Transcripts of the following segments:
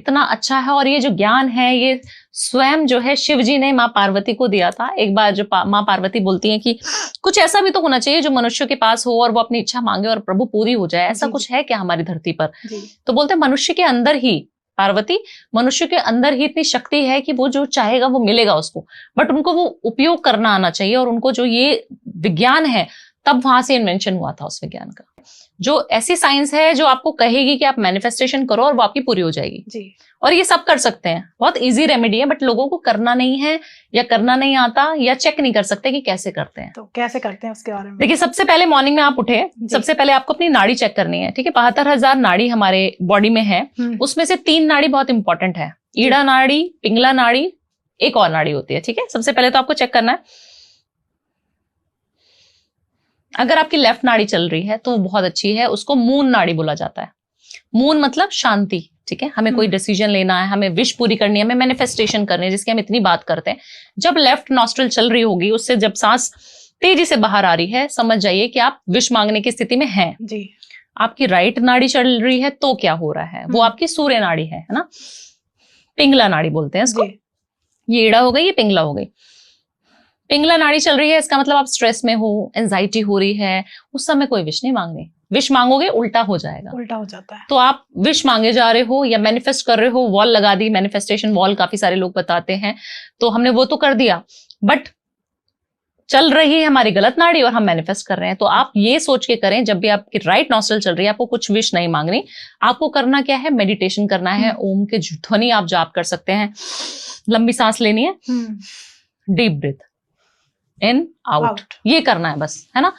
इतना अच्छा है और ये जो ज्ञान है ये स्वयं जो है शिव जी ने माँ पार्वती को दिया था। एक बार जो माँ पार्वती बोलती हैं कि कुछ ऐसा भी तो होना चाहिए जो मनुष्य के पास हो और वो अपनी इच्छा मांगे और प्रभु पूरी हो जाए, ऐसा कुछ है क्या हमारी धरती पर? तो बोलते हैं मनुष्य के अंदर ही, पार्वती मनुष्य के अंदर ही इतनी शक्ति है कि वो जो चाहेगा वो मिलेगा उसको, बट उनको वो उपयोग करना आना चाहिए। और उनको जो ये विज्ञान है, तब वहां से इन्वेंशन हुआ था उस विज्ञान का। जो ऐसी साइंस है जो आपको कहेगी कि आप मैनिफेस्टेशन करो और वो आपकी पूरी हो जाएगी जी। और ये सब कर सकते हैं, बहुत इजी रेमेडी है, बट लोगों को करना नहीं है या करना नहीं आता या चेक नहीं कर सकते कि कैसे करते हैं। तो कैसे करते हैं उसके बारे में? देखिए, सबसे पहले मॉर्निंग में आप उठे, सबसे पहले आपको अपनी नाड़ी चेक करनी है, ठीक है। 72,000 नाड़ी हमारे बॉडी में है, उसमें से 3 नाड़ी बहुत इंपॉर्टेंट है, ईड़ा नाड़ी, पिंगला नाड़ी, एक और नाड़ी होती है, ठीक है। सबसे पहले तो आपको चेक करना है। अगर आपकी लेफ्ट नाड़ी चल रही है तो वो बहुत अच्छी है, उसको मून नाड़ी बोला जाता है। मून मतलब शांति, ठीक है। हमें कोई डिसीजन लेना है, हमें विश पूरी करनी है, हमें मैनिफेस्टेशन करनी है, जिसकी हम इतनी बात करते हैं। जब लेफ्ट नॉस्ट्रल चल रही होगी, उससे जब सांस तेजी से बाहर आ रही है, समझ जाइए कि आप विश मांगने की स्थिति में हैं जी। आपकी राइट नाड़ी चल रही है तो क्या हो रहा है, वो आपकी सूर्य नाड़ी है ना, पिंगला नाड़ी बोलते हैं इसको। ये ईड़ा हो गई, ये पिंगला हो गई। पिंगला नाड़ी चल रही है, इसका मतलब आप स्ट्रेस में हो, एंजाइटी हो रही है, उस समय कोई विश नहीं मांगनी। विश मांगोगे उल्टा हो जाएगा, उल्टा हो जाता है। तो आप विश मांगे जा रहे हो या मैनिफेस्ट कर रहे हो, वॉल लगा दी, मैनिफेस्टेशन वॉल काफी सारे लोग बताते हैं, तो हमने वो तो कर दिया, बट चल रही है हमारी गलत नाड़ी और हम मैनिफेस्ट कर रहे हैं। तो आप ये सोच के करें, जब भी आपकी राइट नॉस्ट्रल चल रही है, आपको कुछ विश नहीं मांगनी, आपको करना क्या है, मेडिटेशन करना है। ओम के ध्वनि आप जाप कर सकते हैं, लंबी सांस लेनी है, डीप ब्रीथ इन आउट, ये करना है बस, है ना।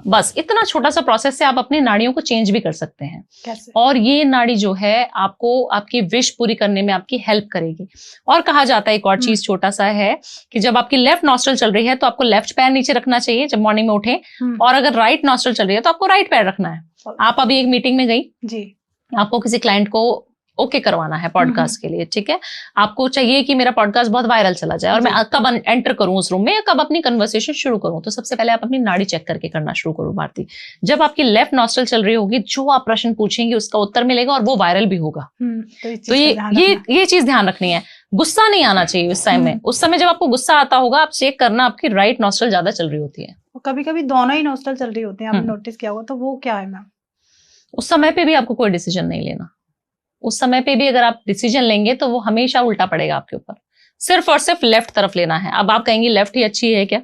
बस इतना छोटा सा प्रोसेस से आप अपनी नाड़ियों को चेंज भी कर सकते हैं। कैसे? और ये नाड़ी जो है आपको आपकी विश पूरी करने में आपकी हेल्प करेगी। और कहा जाता है एक और चीज छोटा सा है कि जब आपकी लेफ्ट नॉस्ट्रल चल रही है तो आपको लेफ्ट पैर नीचे रखना चाहिए जब मॉर्निंग में उठे, और अगर राइट नॉस्ट्रल चल रही है तो आपको राइट पैर रखना है। आप अभी एक मीटिंग में गई जी, आपको किसी क्लाइंट को ओके करवाना है पॉडकास्ट के लिए, ठीक है। आपको चाहिए कि मेरा पॉडकास्ट बहुत वायरल चला जाए और मैं कब एंटर करूं उस रूम में या कब अपनी कन्वर्सेशन शुरू करूं, तो सबसे पहले आप अपनी नाड़ी चेक करके करना शुरू करो भारती। जब आपकी लेफ्ट नॉस्ट्रल चल रही होगी, जो आप प्रश्न पूछेंगे उसका उत्तर मिलेगा और वो वायरल भी होगा। तो ये चीज ध्यान रखनी है। गुस्सा नहीं आना चाहिए उस टाइम में। उस समय जब आपको गुस्सा आता होगा, आप चेक करना आपकी राइट नॉस्ट्रल ज्यादा चल रही होती है। कभी कभी दोनों ही नॉस्ट्रल चल रही होती है, आपने नोटिस किया होगा, तो वो क्या है मैम? उस समय पे भी आपको कोई डिसीजन नहीं लेना। उस समय पे भी अगर आप डिसीजन लेंगे तो वो हमेशा उल्टा पड़ेगा आपके ऊपर। सिर्फ और सिर्फ लेफ्ट तरफ लेना है। अब आप कहेंगे लेफ्ट ही अच्छी है क्या?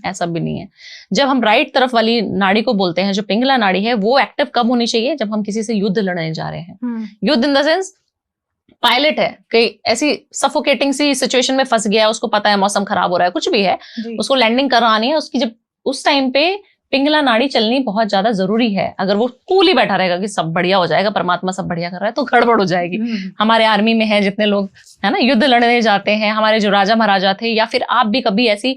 ऐसा भी नहीं है। जब हम राइट तरफ वाली नाड़ी को बोलते हैं, जो पिंगला नाड़ी है, वो एक्टिव कब होनी चाहिए? जब हम किसी से युद्ध लड़ने जा रहे हैं। युद्ध इन द सेंस, पायलट है, कहीं ऐसी सफोकेटिंग सी सिचुएशन में फंस गया, उसको पता है मौसम खराब हो रहा है, कुछ भी है, उसको लैंडिंग करानी है, उसकी जब उस टाइम पे पिंगला नाड़ी चलनी बहुत ज्यादा जरूरी है। अगर वो कूल ही बैठा रहेगा कि सब बढ़िया हो जाएगा, परमात्मा सब बढ़िया कर रहा है, तो गड़बड़ हो जाएगी। हमारे आर्मी में है जितने लोग है ना, युद्ध लड़ने जाते हैं, हमारे जो राजा महाराजा थे, या फिर आप भी कभी ऐसी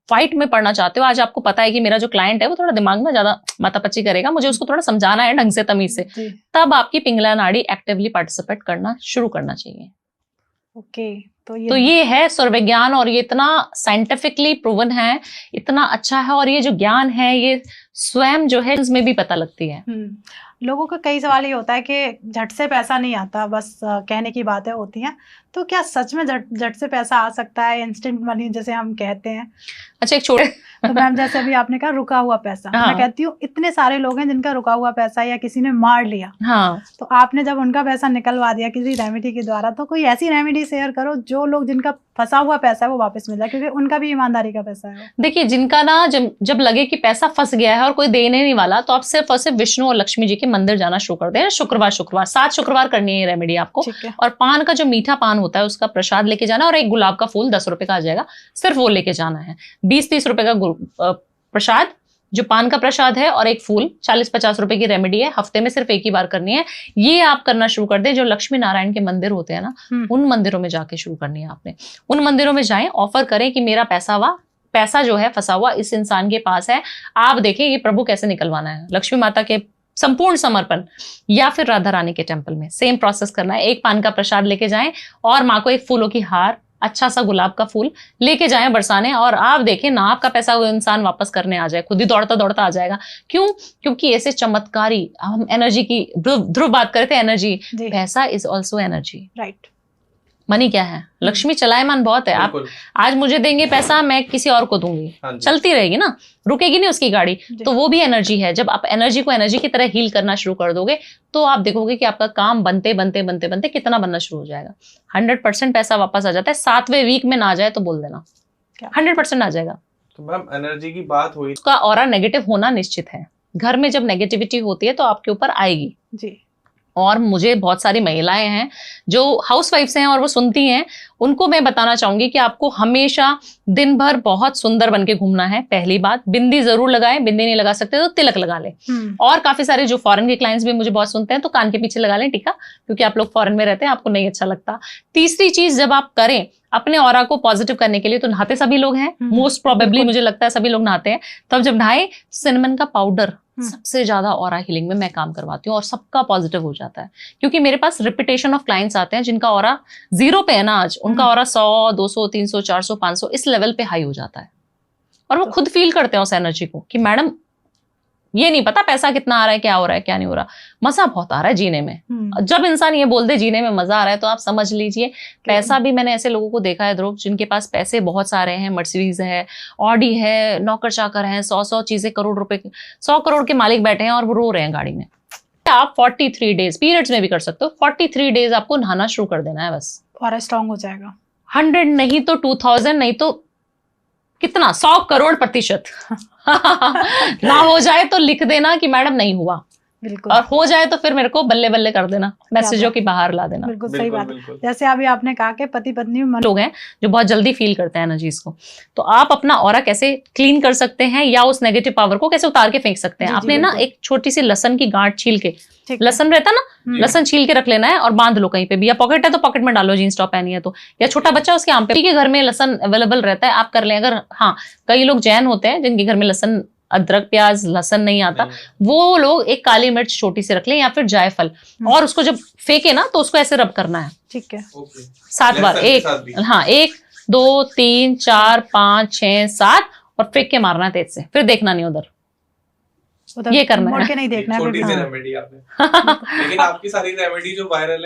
फाइट में पढ़ना चाहते हो, आज आपको पता है कि मेरा जो क्लाइंट है वो थोड़ा दिमाग में ज्यादा मातापच्ची करेगा, मुझे उसको थोड़ा समझाना है ढंग से, तमीज से, तब आपकी पिंगला नाड़ी एक्टिवली पार्टिसिपेट करना शुरू करना चाहिए। ओके, तो ये है सुरविज्ञान, और ये इतना साइंटिफिकली प्रूवन है, इतना अच्छा है, और ये जो ज्ञान है ये स्वयं जो है इसमें भी पता लगती है। लोगों का कई सवाल ये होता है कि झट से पैसा नहीं आता, बस कहने की बातें होती हैं, तो क्या सच में झट से पैसा आ सकता है, इंस्टेंट मनी जैसे हम कहते हैं? अच्छा, एक छोटे तो मैम जैसे अभी आपने कहा रुका हुआ पैसा, मैं कहती हूँ इतने सारे लोग हैं जिनका रुका हुआ पैसा या किसी ने मार लिया, तो आपने जब उनका पैसा निकलवा दिया किसी रेमेडी के द्वारा, तो कोई ऐसी रेमेडी शेयर करो जो लोग जिनका फंसा हुआ पैसा है वो वापस मिल जाए, क्योंकि उनका भी ईमानदारी का पैसा है। देखिए, जिनका ना जब लगे कि पैसा फंस गया है और कोई देने नहीं वाला, तो आप सिर्फ और सिर्फ विष्णु और लक्ष्मी जी के मंदिर जाना शुरू कर दें। शुक्रवार 7 शुक्रवार करनी है रेमेडी आपको, और पान का जो मीठा पान होता है उसका प्रसाद लेके जाना, और एक गुलाब का फूल 10 रुपए का आ जाएगा, सिर्फ वो लेके जाना है। 20-30 रुपए का प्रसाद जो पान का प्रसाद है, और एक फूल 40-50 रुपए की रेमेडी है, हफ्ते में सिर्फ एक ही बार करनी है। ये आप करना शुरू कर दें। जो लक्ष्मी नारायण के मंदिर होते हैं ना, उन मंदिरों में जाके शुरू करनी है आपने। उन मंदिरों में जाएं, ऑफर करें कि मेरा पैसा जो है फंसा हुआ इस इंसान के पास है, आप देखें ये प्रभु कैसे निकलवाना है। लक्ष्मी माता के संपूर्ण समर्पण, या फिर राधा रानी के टेम्पल में सेम प्रोसेस करना है। एक पान का प्रसाद लेके जाएं और माँ को एक फूलों की हार, अच्छा सा गुलाब का फूल लेके जाएं बरसाने, और आप देखें ना आपका पैसा वो इंसान वापस करने आ जाए, खुद ही दौड़ता दौड़ता आ जाएगा। क्यों? क्योंकि ऐसे चमत्कारी, हम एनर्जी की ध्रुव बात करते हैं, एनर्जी, पैसा is also energy, right. Money क्या है, लक्ष्मी चलायमान बहुत है। आप आज मुझे देंगे पैसा, मैं किसी और को दूंगी, चलती रहेगी ना, रुकेगी नहीं उसकी गाड़ी। तो वो भी एनर्जी है। जब आप एनर्जी को एनर्जी की तरह हील करना शुरू कर दोगे तो आप देखोगे कि आपका काम बनते बनते बनते बनते कितना बनना शुरू हो जाएगा। 100% पैसा वापस आ जाता है। 7वें वीक में ना आ जाए तो बोल देना, 100% आ जाएगा। तो मैम एनर्जी की बात हुई, उसका ऑरा नेगेटिव होना निश्चित है। घर में जब नेगेटिविटी होती है तो आपके ऊपर आएगी जी। और मुझे बहुत सारी महिलाएं हैं जो हाउसवाइफ्स हैं और वो सुनती हैं, उनको मैं बताना चाहूंगी कि आपको हमेशा दिन भर बहुत सुंदर बन के घूमना है। पहली बात, बिंदी जरूर लगाएं, बिंदी नहीं लगा सकते तो तिलक लगा लें। और काफी सारे जो फॉरेन के क्लाइंट्स भी मुझे बहुत सुनते हैं तो कान के पीछे लगा लें टीका, क्योंकि आप लोग फॉरेन में रहते हैं, आपको नहीं अच्छा लगता। तीसरी चीज, जब आप करें अपने ऑरा को पॉजिटिव करने के लिए, तो नहाते सभी लोग हैं, मोस्ट प्रोबेबली मुझे लगता है सभी लोग नहाते हैं। तब जब नहाए, सिनेमन का पाउडर सबसे ज्यादा ऑरा हीलिंग में मैं काम करवाती हूँ और सबका पॉजिटिव हो जाता है। क्योंकि मेरे पास रिपीटेशन ऑफ क्लाइंट्स आते हैं जिनका ऑरा 0 पे है ना आज, उनका ऑरा 100, 200, 300, 400, 500 इस लेवल पे हाई हो जाता है। और वो खुद फील करते हैं उस एनर्जी को कि मैडम ये नहीं पता पैसा कितना आ रहा है, क्या हो रहा है, क्या नहीं हो रहा, मजा बहुत आ रहा है जीने में। जब इंसान ये बोल दे जीने में मजा आ रहा है तो आप समझ लीजिए पैसा भी। मैंने ऐसे लोगों को देखा है ध्रुव, जिनके पास पैसे बहुत सारे हैं, मर्सिडीज है, ऑडी है, नौकर चाकर हैं, 100 चीजें, करोड़ रुपए, 100 करोड़ के मालिक बैठे हैं और वो रो रहे हैं गाड़ी में। आप 43 डेज पीरियड्स में भी कर सकते हो। 43 डेज आपको नहाना शुरू कर देना है बस, और स्ट्रांग हो जाएगा। 100 नहीं तो 2000 नहीं तो कितना 100 करोड़ प्रतिशत ना हो जाए तो लिख देना कि मैडम नहीं हुआ, बिल्कुल। और हो जाए तो फिर मेरे को बल्ले बल्ले कर देना, मैसेजों की बाहर ला देना। बिल्कुल सही बात है। जैसे अभी आपने कहा कि पति पत्नी में लोग हैं जो बहुत जल्दी फील करते हैं एनर्जीज को, तो आप अपना ऑरा कैसे क्लीन कर सकते हैं या उस नेगेटिव पावर को कैसे उतार के फेंक सकते हैं। आपने ना एक छोटी सी लहसन की गांठ छील के, लहसन रहता ना, लहसन छील के रख लेना है और बांध लो कहीं पे भी, या पॉकेट है तो पॉकेट में डालो, जींस टॉप पहनी है तो, या छोटा बच्चा उसके आम पे के घर में लहसन अवेलेबल रहता है, आप कर लें। अगर हाँ, कई लोग जैन होते हैं जिनके घर में लहसन, अदरक, प्याज, लहसन नहीं आता, वो लोग एक काली मिर्च छोटी सी रख लें या फिर जायफल, और उसको जब फेंके ना तो उसको ऐसे रब करना है, ठीक है, 7 बार। 1 2 3 4 5 6 7 और फेंक के मारना है तेज से, फिर देखना नहीं उधर, ये करना है, नहीं देखना है। छोटी सी रेमेडी आपने लेकिन आपकी सारी रेमेडी जो वायरल